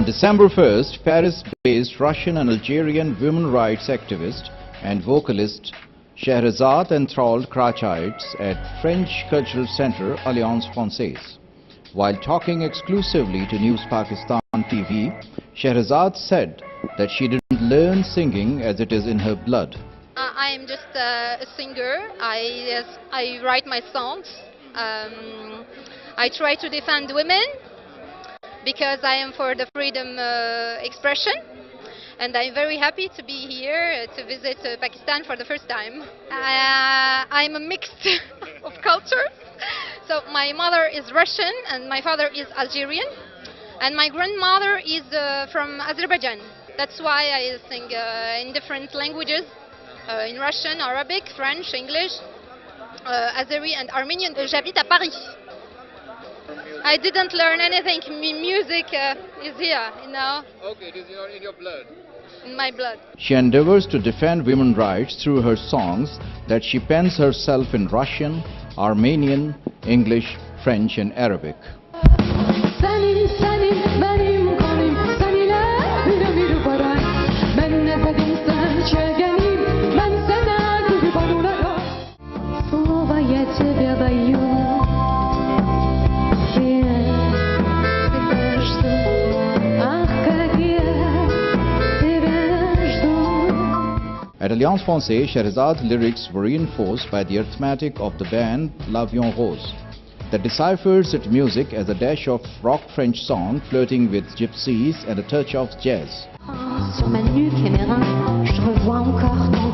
On December 1st, Paris-based Russian and Algerian women rights activist and vocalist Sherazade enthralled Crachites at French Cultural Center Alliance Française. While talking exclusively to News Pakistan TV, Sherazade said that she didn't learn singing as it is in her blood. I am just a singer. I write my songs. I try to defend women because I am for the freedom expression, and I'm very happy to be here to visit Pakistan for the first time. I'm a mix of culture. So my mother is Russian and my father is Algerian, and my grandmother is from Azerbaijan. That's why I sing in different languages, in Russian, Arabic, French, English, Azeri and Armenian. J'habite à Paris. I didn't learn anything. Music is here, you know. Okay, it is in your blood. In my blood. She endeavors to defend women's rights through her songs that she pens herself in Russian, Armenian, English, French and Arabic. At Alliance Française, Sherazade's lyrics were reinforced by the arithmetic of the band L'Avion Rose that deciphers its music as a dash of rock French song flirting with gypsies and a touch of jazz. Sur ma nuque et mes reins, je revois encore ton